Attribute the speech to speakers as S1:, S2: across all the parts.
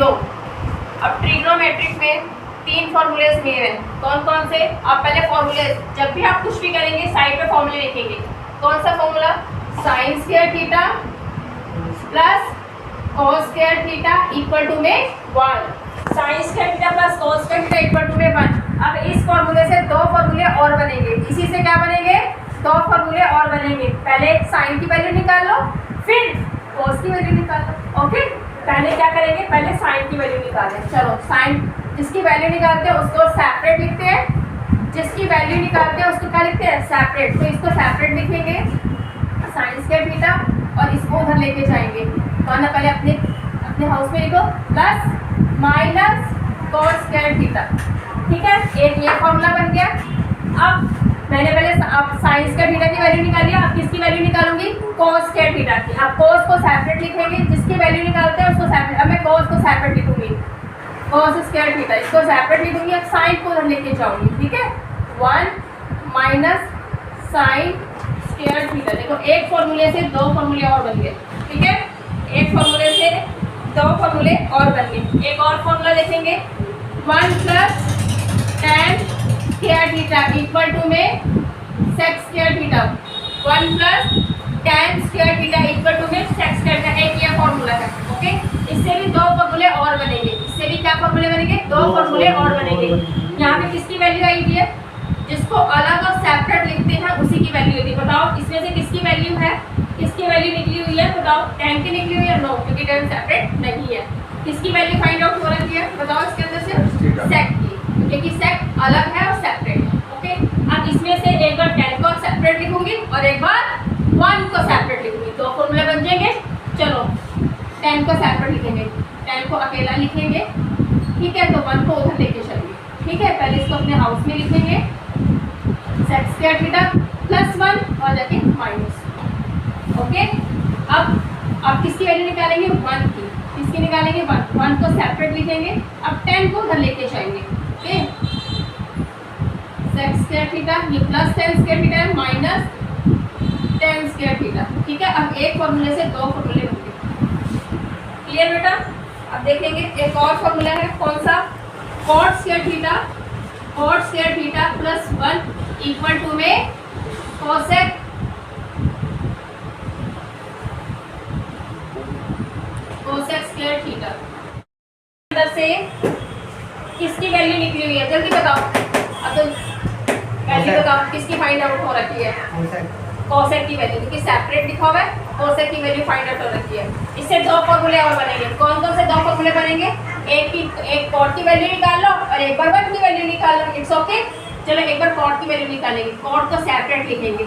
S1: दो। अब ट्रिग्नोमेट्रिक में 3 फॉर्मूलेज मेन हैं। कौन कौन से? आप पहले फॉर्मूले, जब भी आप कुछ भी करेंगे साइड पे फॉर्मूले लिखेंगे। कौन सा formula? Sine square theta plus cos square theta equal to में 1। Sine square theta plus cos square theta equal to में 1। अब इस फॉर्मूले से 2 फॉर्मूले और बनेंगे। इसी से क्या बनेंगे? 2 फॉर्मूले और बनेंगे। पहले साइन की वैल्यू निकाल लो, फिर कॉस की वैल्यू निकाल लो। ओके, पहले क्या करेंगे? पहले साइन की वैल्यू निकालें। चलो, साइन जिसकी वैल्यू निकालते हैं उसको सेपरेट लिखते हैं, जिसकी वैल्यू निकालते हैं उसको क्या लिखते हैं? सेपरेट। तो इसको सेपरेट लिखेंगे साइन स्क्वायर थीटा और इसको उधर लेके जाएंगे। माना पहले अपने हाउस में लिखो plus minus cos square theta. ठीक है, एक ये फॉर्मूला बन गया। अब मैंने पहले अब साइन स्क्वायर थीटा की वैल्यू निकाली। अब किसकी वैल्यू निकालूंगी? कॉस स्क्वायर थीटा की। अब कॉस को सेपरेट लिखेंगे, जिसकी वैल्यू निकालते हैं उसको सेपरेट। अब मैं कॉस को सेपरेट लिखूंगी, कॉस स्क्वायर थीटा, इसको सेपरेट लिखूंगी। अब साइन को उधर लेके जाऊंगी। ठीक है, 1 माइनस साइन स्क्वायर थीटा। देखो, एक फॉर्मूले से 2 फॉर्मूले और बन गए। ठीक है, एक फॉर्मूले से 2 फॉर्मूले और बन गए। एक और फॉर्मूला लिखेंगे 1 plus tan square theta equal to में sec square theta. 1 plus tan square theta equal to में sec स्क्वायर थीटा। एक ये फॉर्मूला है। ओके, इससे भी 2 फॉर्मूले और बनेंगे। इससे भी क्या फॉर्मूले बनेंगे? 2 फॉर्मूले और बनेंगे। यहाँ पे किसकी वैल्यू आई हुई है? जिसको अलग और सेपरेट लिखते हैं उसी की वैल्यू होती है। बताओ इसमें से किसकी वैल्यू है? किसकी वैल्यू निकली हुई है? बताओ, tan की निकली हुई है? नो, क्योंकि tan सेपरेट नहीं है। किसकी वैल्यू फाइंड आउट हो रही है? बताओ इसके अंदर से sec की, क्योंकि sec अलग है और सेपरेट है। ओके, अब इसमें से एक बार tan को सेपरेट लिखूंगी और एक बार 1 को सेपरेट लिखूंगी। 2 फॉर्मूले बन जाएंगे। चलो, tan को सेपरेट लिखेंगे, tan को अकेला लिखेंगे। ठीक है, तो 1 को उधर लेके चलेंगे। ठीक है, पहले इसको अपने हाउस में लिखेंगे sec स्क्वायर थीटा प्लस 1 और जाके माइनस। ओके, अब किसकी वैल्यू निकालेंगे? 1 की। किसकी निकालेंगे? 1 को सेपरेट लिखेंगे। अब 10 को उधर लेके जाएंगे। ओके, sec स्क्वायर थीटा, ये प्लस tan स्क्वायर थीटा है माइनस tan स्क्वायर थीटा। ठीक है, अब एक फॉर्मूले से 2 फॉर्मूले बनते। क्लियर बेटा? अब देखेंगे एक और फॉर्मूला है। कौन सा? cot square theta, cot square theta plus 1 equal to में cosec स्क्वायर थीटा। अंदर से किसकी वैल्यू निकली हुई है? जल्दी बताओ। अब तो वैल्यू बताओ किसकी फाइंड आउट हो रखी है? cosec की वैल्यू, क्योंकि सेपरेट लिखा हुआ है। cosec की वैल्यू फाइंड आउट हो रखी है। इससे 2 फॉर्मूले और बनेंगे। कौन कौन से 2 फॉर्मूले बनेंगे? एक cot की वैल्यू निकाल लो और एक बार 1 की वैल्यू निकाल लो। It's okay. चलो, एक बार cot की वैल्यू निकालेंगे। cot को सेपरेट लिखेंगे।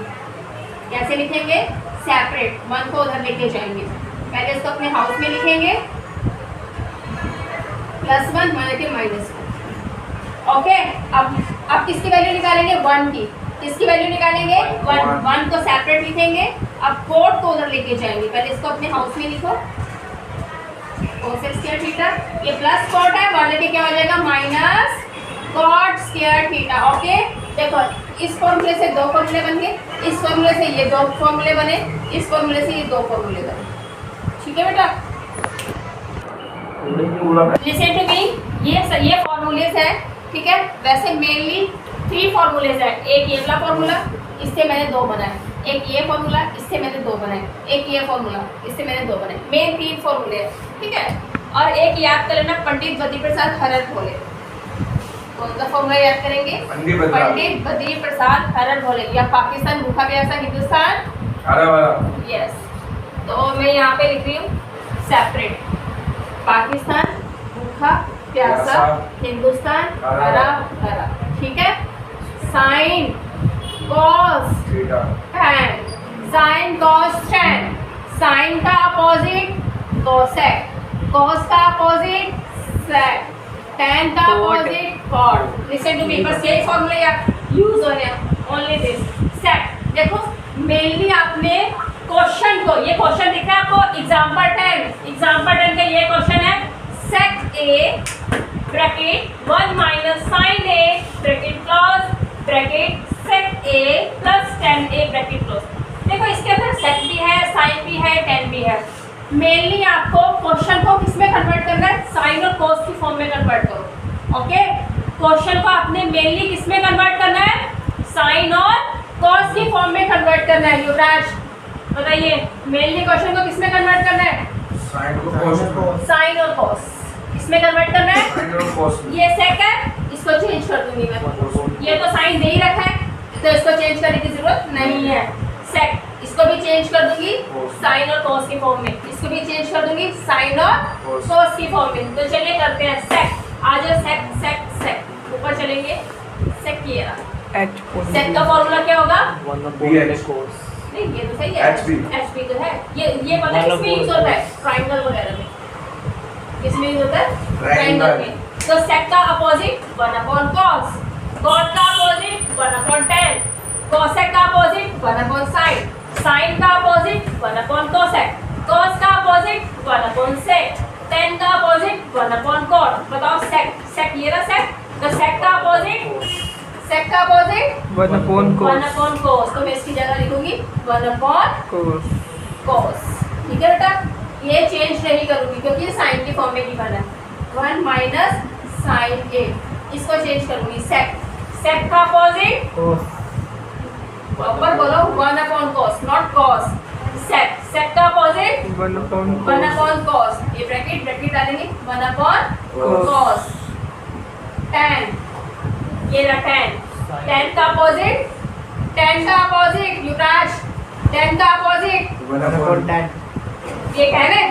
S1: कैसे लिखेंगे? सेपरेट। 1 को उधर लेके जाएंगे। पहले इसको अपने हाउस में लिखेंगे प्लस 1 माना के माइनस 1। ओके, अब किसकी वैल्यू निकालेंगे? 1 की। किसकी वैल्यू निकालेंगे? 1 को सेपरेट लिखेंगे। अब cot को उधर लेके जाएंगे। पहले इसको अपने हाउस में लिखो cosec स्क्वायर थीटा, ये प्लस cot है, वाले के क्या हो जाएगा? Minus cot square theta. Okay, देखो इस फॉर्मूले से 2 फॉर्मूले बन गए, इस फॉर्मूले से ये 2 फॉर्मूले बने, इस फॉर्मूले से ये 2 फॉर्मूले बने। ठीक है बेटा, लिसन टू मी, ये फॉर्मूलेज है। ठीक है, वैसे मेनली 3 फॉर्मूलेज है। एक ये वाला फॉर्मूला, इससे मैंने 2 बनाए। एक ये फॉर्मूला, इससे मैंने 2 बनाए। एक ये फॉर्मूला, इससे मैंने 2 बनाए। मेन 3 फॉर्मूले हैं। ठीक है, और एक याद कर लेना, पंडित बद्री प्रसाद हरर भोले। कौन सा फॉर्मूला याद करेंगे? पंडित बद्री प्रसाद हरर भोले, या पाकिस्तान भूखा प्यासा हिंदुस्तान। यस, तो मैं यहाँ पे लिख रही हूँ सेपरेट। पाकिस्तान भूखा प्यासा हिंदुस्तान हरा भरा। ठीक है, sine cos tan, sine cos tan, sine का अपोजिट cosec, cos का अपोजिट sec, tan का opposite cot। Listen to me, बस यही फॉर्मूले यूज हो रहे हैं। Only this sec। देखो मेनली आपने क्वेश्चन को, ये क्वेश्चन दिख रहा है आपको एग्जाम्पल 10 का ये क्वेश्चन है। sec a bracket 1 minus sine a bracket close bracket sec a plus tan a bracket close. देखो इसके अंदर sec भी है, साइन भी है, tan भी है। मेनली आपको क्वेश्चन को किसमें कन्वर्ट करना है? साइन और क्वेश्चन को आपने मेनली किस में कन्वर्ट करना है, साइन और कॉस की फॉर्म में कन्वर्ट करना है। युवराज बताइए, मेनली क्वेश्चन को किस में कन्वर्ट करना है, साइन और कॉस, इसमें कन्वर्ट करना है। ये सेक है, इसको चेंज कर दूंगी मैं, ये तो साइन दे ही रखा है तो इसको चेंज करने की जरूरत नहीं है। सेक, इसको भी चेंज कर दूंगी साइन और कॉस की फॉर्म में, इसको भी चेंज कर दूंगी साइन और कॉस की फॉर्म में। तो चलिए करते हैं सेक, आ जाओ सेक सेक सेक, ऊपर चलेंगे। सेक ये रहा, सेक का फॉर्मूला क्या होगा, नहीं ये तो सही है, एच बी तो है। ये पता है किसमें यूज होता है, ट्राइंगल वगैरह में, किसमें यूज होता है, ट्राइंगल में। तो सेक का अपोजिट 1 अपॉन कॉस, कॉस का अपोजिट 1 अपॉन टेन, कोसेक का अपोजिट 1 अपॉन साइन, साइन का अपोजिट 1 अपॉन कोसेक, कॉस का अपोजिट 1 अपॉन सेक, टेन का अपोजिट 1 अपॉन कॉट। बताओ सेक, सेक ये रहा सेक, तो सेक का अपोजिट, सेक का opposite
S2: 1 upon
S1: cos, 1 upon cos. तो मैं इसकी जगह लिखूंगी 1 अपॉन
S2: कॉस,
S1: कॉस। ठीक है बेटा, ये चेंज नहीं करूंगी क्योंकि साइन की फॉर्म में लिखा है 1 माइनस साइन ए, इसको चेंज करूंगी सेक, सेक का अपोजिट प्रॉपर बोलो 1 अपॉन कॉस, नॉट कॉस। सेक, सेक का अपोजिट
S2: 1
S1: 1 अपॉन कॉस, ये ब्रैकेट ब्रैकेट डालेंगे 1 अपॉन कॉस। टेन, ये रहा टेन, टेन का अपोजिट, टेन का अपोजिट युवराज, टेन का अपोजिट
S2: 1 अपॉन tan,
S1: ये टेन है,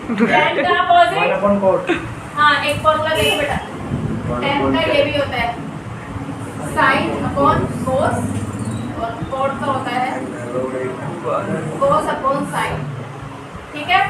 S1: टेन का
S2: 1
S1: अपोजिट,
S2: अपॉन cot,
S1: हाँ एक फॉर्मूला देखो बेटा, टेन का ये भी होता है साइन अपॉन कोस, और कॉट का होता है कोस अपॉन साइन। ठीक है,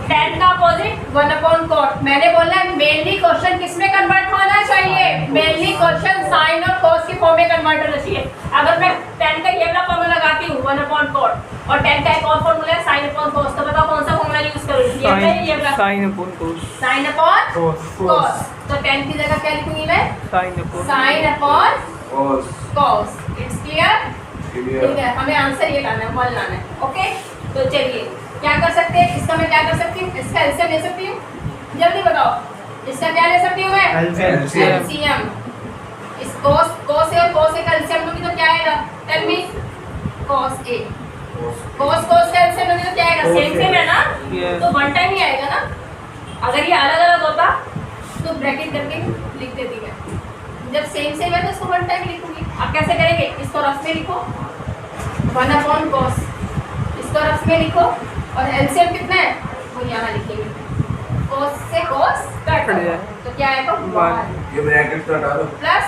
S1: टेन का अपोजिट 1 अपॉन कॉट। मैंने बोला मेनली क्वेश्चन किस में कन्वर्ट होना चाहिए, मेनली क्वेश्चन साइन और कॉस की फॉर्म में कन्वर्ट होना चाहिए। अगर मैं टेन का ये वाला फॉर्मूला लगाती हूँ 1 अपॉन कॉट, और टेन का एक और फॉर्मूला है साइन अपॉन कॉस, तो बताओ कौन सा फॉर्मूला यूज करूँ, ये वाला
S2: sin upon cos,
S1: sine upon
S2: cos,
S1: cos. तो टेन की जगह क्या लिखूंगी मैं,
S2: sin
S1: sine upon cos. It's clear, ठीक है, हमें आंसर ये लाना है, 1 लाना है। ओके, तो चलिए क्या कर सकते हैं, इसका मैं क्या कर सकती हूँ, इसका एलसीएम ले सकती हूँ, जल्दी बताओ, इसका क्या ले सकती हूँ मैं, एलसीएम। इस cos ए और cos ए का एलसीएम लूंगी तो क्या आएगा, टेल मी, cos ए, cos का एलसीएम लूंगी तो क्या आएगा, सेम सेम है ना, तो 1 टाइम ही आएगा ना। अगर ये अलग अलग होता तो ब्रैकेट करके लिख देती मैं, जब सेम सेम है तो इसको 1 टाइम लिखूंगी। अब कैसे करेंगे, इसको रफ में लिखो 1 अपॉन कॉस, इसको रफ में लिखो, और एलसीएम कितना है वो यहाँ लिखेंगे, कॉस से कॉस कट जाए तो क्या आएगा 1,
S3: ये ब्रैकेट हटा दो,
S1: प्लस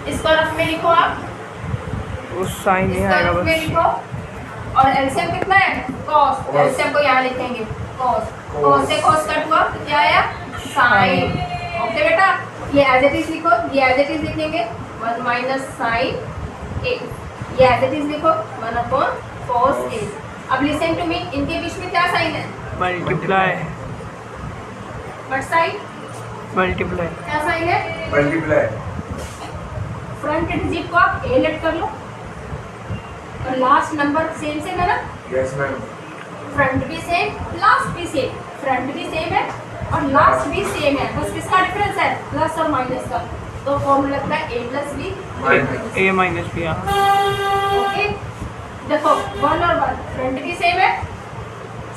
S1: इसको रफ में लिखो आप,
S2: उस sin ही
S1: इसको
S2: आएगा
S1: रफ में
S2: बस,
S1: लिखो, और एलसीएम कितना है कॉस, एलसीएम को यहाँ लिखेंगे कॉस, कॉस से कॉस कट हुआ तो क्या आया साइन। ओके बेटा, ये एज इट इज लिखो, ये एज इट इज लिखेंगे 1 माइनस साइन ए, ये एज इट इज लिखो 1 अपॉन कॉस ए। अब लिसन टू मी, इनके बीच में क्या साइन है,
S2: मल्टीप्लाई,
S1: व्हाट साइन,
S2: मल्टीप्लाई,
S1: क्या साइन है,
S3: मल्टीप्लाई,
S1: फ्रंट डिजिट को आप ए लेट कर लो, और लास्ट नंबर सेम सेम है ना,
S3: यस मैम,
S1: फ्रंट भी सेम लास्ट भी सेम, फ्रंट भी सेम है और लास्ट भी सेम है, बस किसका डिफरेंस है, प्लस और माइनस का। तो फॉर्मूला लगता है a प्लस बी,
S2: a माइनस b।
S1: ओके देखो 1 और 1 फ्रंट भी सेम है,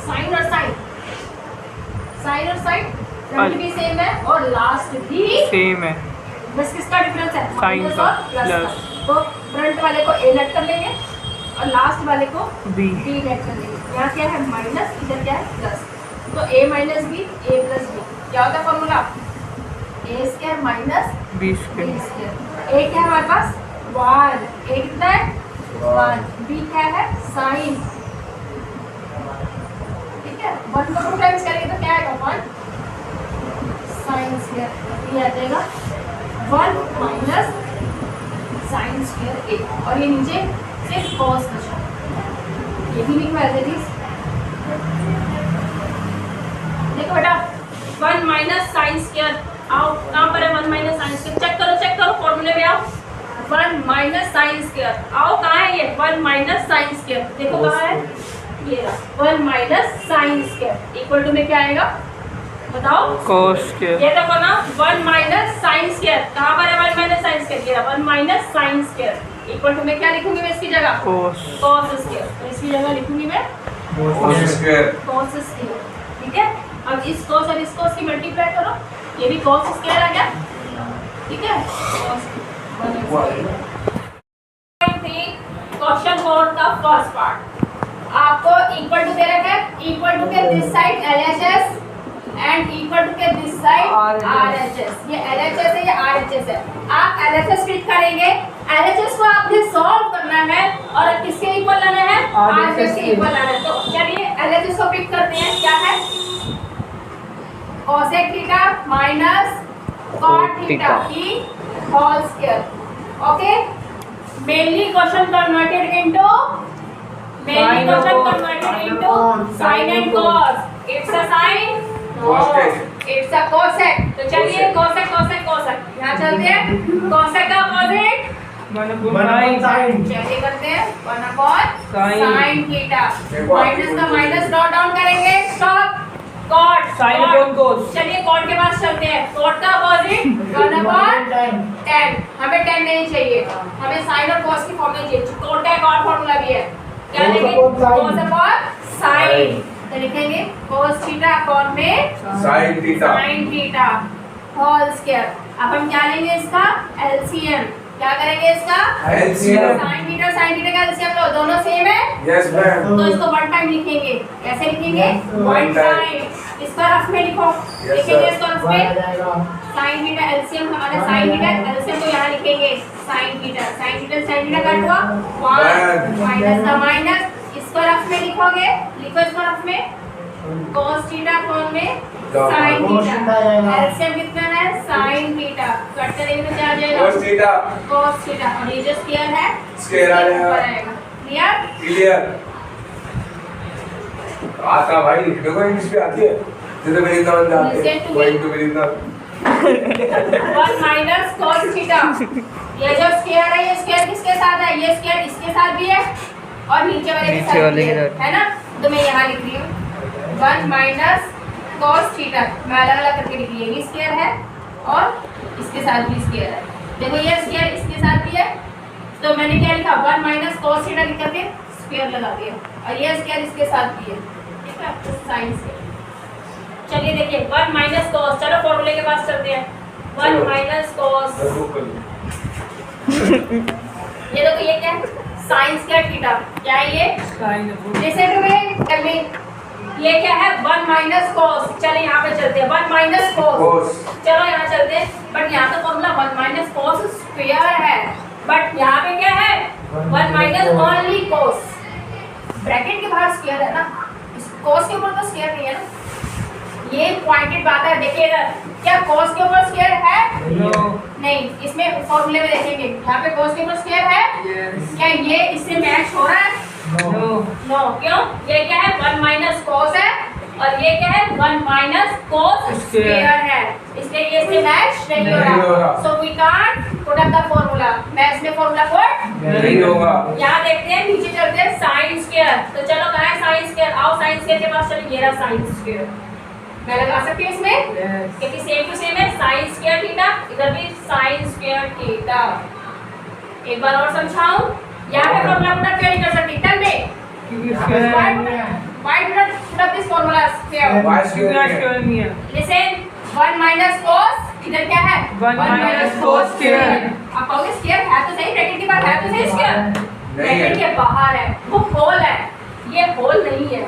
S1: साइन और साइन, साइन और साइन फ्रंट भी सेम है, और लास्ट भी
S2: सेम है,
S1: बस किसका डिफरेंस है,
S2: साइन
S1: माइनस
S2: का,
S1: और प्लस
S2: प्लस।
S1: का। तो फ्रंट वाले को a लेट कर लेंगे और लास्ट वाले को
S2: b,
S1: b लेट कर लेंगे। यहाँ क्या है माइनस, इधर क्या है प्लस, तो a minus B A plus B क्या होता है formula, A square minus
S2: b
S1: B
S2: square,
S1: square. A क्या है हमारे पास 1, ए कितना है 1, बी क्या है साइन। ठीक है, 1 को 2 टाइम्स करेंगे तो क्या आएगा 1 साइन स्क्वायर, ये आ जाएगा 1 माइनस साइन स्क्वायर ए, और ये नीचे सिर्फ कॉस बचा, ये भी लिखो एज इट इज। देखो बेटा 1 माइनस साइन स्क्वायर, आओ कहाँ पर है 1 माइनस साइन स्क्वायर, चेक करो फॉर्मूले में आओ, 1 माइनस साइन स्क्वायर, आओ कहाँ है ये 1 माइनस साइन स्क्वायर, देखो कहाँ है ये रहा 1 minus sine square, equal to में क्या आएगा बताओ
S2: cos square
S1: ये देखो ना 1 माइनस साइन स्क्वायर, कहाँ पर है 1 माइनस साइन स्क्वायर, ये 1 minus sine square equal to मैं क्या लिखूंगी मैं इसकी जगह
S2: cos
S1: cos स्क्वायर, तो इसकी जगह लिखूंगी मैं
S3: cos स्क्वायर।
S1: cos square. ठीक है, अब इस cos और इस cos की मल्टीप्लाई करो, ये भी cos स्क्वायर आ गया। ठीक है, क्वेश्चन 4 का फर्स्ट पार्ट आपको इक्वल टू दे रखा है, इक्वल टू के this side LHS and equal to के दिस साइड RHS। ये LHS है, ये RHS है। आप LHS क्लिक करेंगे, LHS को आपने सॉल्व करना है और किसके इक्वल लाना है, RHS के इक्वल लाना है। तो चलिए LHS को पिक करते हैं, क्या है cosec theta minus cot theta की whole square. Okay, mainly question converted into sin and cos। It's a sin, no, it's a cosec। तो चलिए cosec cosec cosec यहाँ चलते हैं, cosec का अपोजिट चलिए करते हैं 1 अपॉन sin थीटा, माइनस का माइनस डॉट डाउन करेंगे, stop cot
S2: sin upon cos।
S1: चलिए cot के पास चलते हैं, cot का अपोजिट 1 अपॉन tan। हमें tan नहीं चाहिए, हमें sin और cos की फॉर्मूला चाहिए। cot का एक और फॉर्मूला भी है, क्या लिखेंगे cos अपॉन sin, तो लिखेंगे cos थीटा अपॉन में
S3: sin थीटा
S1: होल स्क्वायर। अब हम क्या लेंगे इसका LCM, क्या करेंगे इसका
S3: LCM।
S1: sin थीटा का LCM लो, दोनों सेम है
S3: यस मैम।
S1: तो इसको वन टाइम लिखेंगे, कैसे लिखेंगे
S3: One
S1: वन
S3: time।
S1: टाइम। इसका रफ में लिखो,
S3: Yes,
S1: लिखेंगे
S3: sir।
S1: इसको रफ में sin थीटा LCM, हमारे sin थीटा LCM को यहाँ लिखेंगे sin थीटा कट हुआ 1 माइनस का माइनस, इसको रफ में लिखोगे, लिखो इसको रफ में cos थीटा अपॉन में sin थीटा, LCM कितना है sin थीटा, कट करेंगे तो क्या आ जाएगा cos थीटा, और ये जो स्क्वायर है
S3: स्क्वायर आ जाएगा।
S1: क्लियर।
S3: क्लियर आता भाई, देखो इंग्लिश भी आती है, जैसे मेरी इतना बंदा आती है,
S1: Listen to
S3: going
S1: me।
S3: To मेरी इतना
S1: 1 माइनस cos थीटा, ये जो स्क्वायर है ये स्क्वायर किसके साथ है, ये स्क्वायर इसके साथ भी है और नीचे वाले के साथ भी है ना, तो मैं यहाँ लिख रही हूँ 1 माइनस cos थीटा, मैं अलग अलग करके लिख रही हूँ, ये स्क्वायर है और इसके साथ भी स्क्वायर है। देखो ये स्क्वायर इसके साथ भी है, तो मैंने क्या लिखा 1 माइनस cos थीटा लिख करके स्क्वायर लगा दिया, और ये स्क्वायर इसके साथ भी है। ठीक है, तो साइन से चलिए देखिए 1 माइनस cos, चलो फॉर्मूले के पास चलते हैं। 1 माइनस cos, ये देखो ये क्या है साइन स्क्वायर थीटा, क्या है ये जैसे तुम्हें ये क्या है 1 माइनस cos। चलिए यहाँ पे चलते हैं 1 माइनस cos, चलो यहाँ चलते हैं, बट यहाँ तो फॉर्मूला 1 माइनस cos स्क्वायर है, बट यहाँ पे क्या है 1 माइनस ओनली cos, ब्रैकेट के बाहर स्क्वायर है ना, इस cos के ऊपर तो स्क्वायर नहीं है ना, ये पॉइंटेड बात है। देखिए इधर क्या cos के ऊपर स्क्वायर है नहीं, इसमें फॉर्मूले में देखेंगे यहाँ पे cos के ऊपर स्क्वायर है, क्या ये इससे मैच हो रहा है, नो क्यों, ये क्या है 1 माइनस cos है और ये क्या है 1 माइनस cos स्क्वायर है, इसलिए ये इससे मैच नहीं हो रहा, so we can't put up the formula, मैं इसमें फॉर्मूला पुट
S3: नहीं होगा।
S1: यहाँ देखते हैं नीचे चलते हैं साइन स्क्वायर, तो चलो कहाँ है साइन स्क्वायर, आओ साइन स्क्वायर के पास चलो, ये रहा साइन स्क्वायर, मैं लगा सकती हूँ इसमें क्योंकि सेम टू सेम है साइन स्क्वायर थीटा, इधर भी साइन स्क्वायर थीटा। एक बार और समझाऊं, यहाँ पे फॉर्मूला पुट अप क्यों नहीं कर सकती, tell me why do not put up this formula here, listen 1 minus cos, इधर क्या है
S2: 1 minus cos square।
S1: आप कहोगे स्क्वायर है तो सही, ब्रैकेट के बाहर है तो सही, स्क्वायर ब्रैकेट के बाहर है, वो होल है, ये होल नहीं है,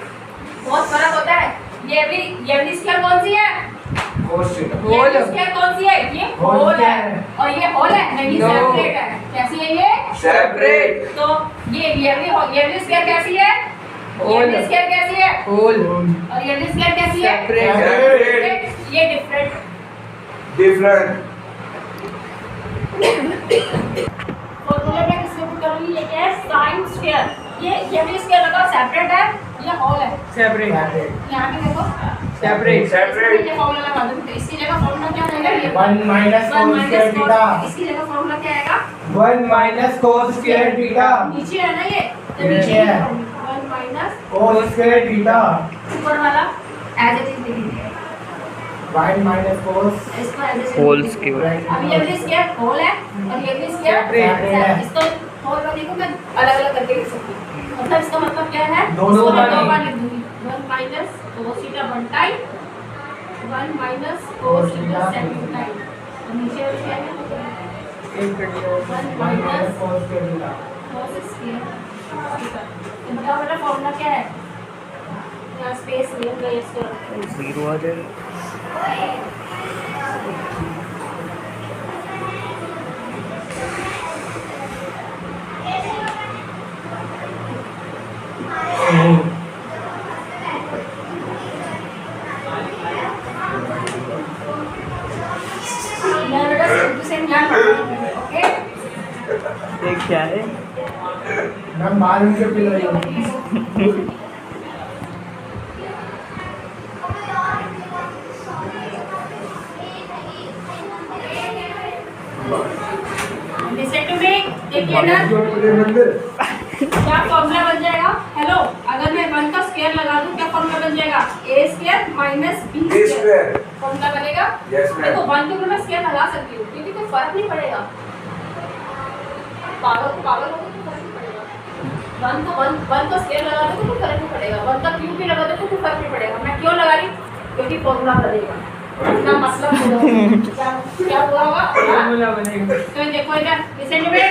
S1: बहुत फर्क होता है। ये वाली स्क्वायर कौन सी है, ये स्क्वायर कौन सी है, ये होल है, और ये होल है नहीं, सेपरेट है, कैसी है ये
S3: सेपरेट।
S1: तो ये वाली स्क्वायर कैसी है, ये वाली स्क्वायर कैसी है
S2: होल,
S1: और ये वाली स्क्वायर कैसी है
S3: सेपरेट।
S1: ये डिफरेंट फॉर्मूला में किससे पुट करूंगी, ये क्या है साइन स्क्वायर, ये वाली स्क्वायर लगा सेपरेट है, ये होल है
S2: सेपरेट,
S1: यहाँ पे देखो
S2: सेपरेट,
S3: सेपरेट।
S1: ये फॉर्मूला लगा दूं, तो इसकी जगह फॉर्मूला क्या आएगा, ये
S4: 1 minus cos square theta।
S1: इसकी जगह फॉर्मूला क्या आएगा,
S4: 1 minus cos square theta।
S1: नीचे है ना ये, तो
S4: ये
S1: नीचे
S4: है।
S1: 1 माइनस
S4: cos square theta।
S1: ऊपर वाला एज इट इज लिख दीजिए,
S4: 1 minus cos
S1: इसको ऐसे
S2: Whole square.
S1: अब ये वाली स्क्वायर होल है और ये वाली स्क्वायर
S4: Separate है।
S1: इसको होल वाली को मैं अलग अलग करके लिख सकती हूँ। मतलब इसका मतलब क्या है,
S4: दोनों
S1: इसको मैं
S4: वाली।
S1: 2 बार लिख दूंगी। 1 minus cos theta 1 time, 1 minus cos theta second time, और नीचे वाली क्या है 1 minus
S4: cos square theta.
S1: cos square theta. इनका वाला फॉर्मूला क्या है, यहाँ स्पेस नहीं होगा, इसको रखते हैं।
S2: 0 आ जाएगा।
S1: मैं बेटा सेम यहाँ पढ़ूंगी, ओके?
S2: ये क्या है?
S4: मैम बाहर उनके पिल रही हूँ।
S1: Listen to me, देखिए ना क्या फॉर्मूला बन जाएगा। हेलो, अगर मैं 1 का स्क्वायर लगा दूं क्या फॉर्मूला बन जाएगा, a square minus b
S3: A
S1: square
S3: square.
S1: Formula बनेगा।
S3: Yes, ma'am.
S1: देखो 1 के ऊपर मैं स्क्वायर लगा सकती हूँ क्योंकि कोई फर्क नहीं पड़ेगा। पागल हो तो फर्क नहीं पड़ेगा। 1 का स्क्वायर लगा दो तो कोई फर्क नहीं पड़ेगा, 1 का क्यूब भी लगा दो तो कोई फर्क नहीं पड़ेगा। मैं क्यों लगा रही, क्योंकि फॉर्मूला बनेगा। इतना मतलब क्या हुआ होगा, हाँ?
S2: फॉर्मूला बनेगा।
S1: तो देखो इधर लिसन टू मी,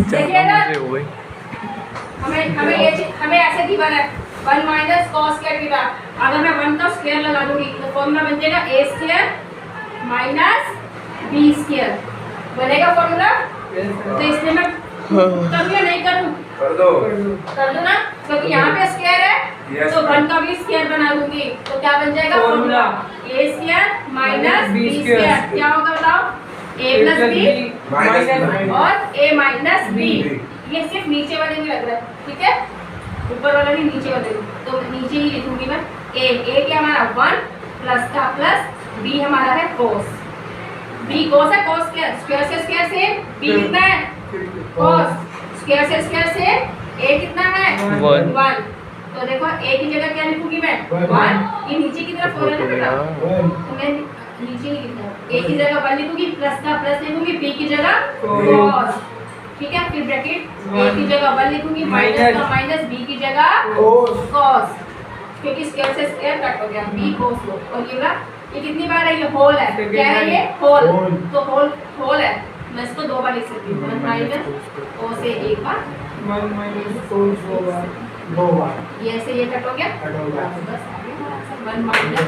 S1: देखिए ना
S2: हो गई।
S1: हमें ऐसे गिवन है 1 माइनस cos स्क्वायर थीटा। अगर मैं 1 का स्क्वायर लगा दूंगी तो फॉर्मूला बन जाएगा a square minus b square बनेगा फॉर्मूला। तो इसलिए मैं करूँ या नहीं करूँ,
S3: कर दो।
S1: कर दूँ ना, क्योंकि यहाँ पे स्क्वायर है
S3: Yes,
S1: तो
S3: ma'am.
S1: 1 का भी स्क्वायर बना दूंगी तो क्या बन जाएगा
S2: formula
S1: a square minus
S2: B
S1: b
S2: square.
S1: Square. क्या होगा बताओ, a प्लस b
S3: माइनस
S1: और a माइनस b।
S3: B।
S1: ये सिर्फ नीचे वाले में लग रहा है, ठीक है, ऊपर वाला नहीं नीचे वाले में। तो नीचे ही लिखूंगी मैं a क्या हमारा 1 प्लस का प्लस b हमारा है cos, b cos है, cos स्क्वायर से स्क्वायर से b कितना है cos, स्क्वायर से स्क्वायर से a कितना है 1। तो देखो a की जगह क्या लिखूंगी मैं 1, ये नीचे की तरफ हो रहा है ना बेटा, तो मैं नीचे ही लिखूंगा a की जगह 1 लिखूंगी, प्लस का प्लस लिखूंगी, b की जगह cos, ठीक है। फिर ब्रैकेट a की जगह 1 लिखूंगी, माइनस का माइनस, b की जगह cos, क्योंकि स्क्वायर से स्क्वायर कट हो गया, b cos लो। और ये वाला ये कितनी बार है, ये होल है, क्या है ये होल, तो होल है, मैं इसको 2 बार लिख सकती हूँ, 1 माइनस o से 1 बार,
S2: 1 माइनस cos
S4: 2 बार
S1: ये ऐसे ये कट हो गया,
S4: कट हो गया।
S1: बस आ गया हमारा आंसर, 1 माइनस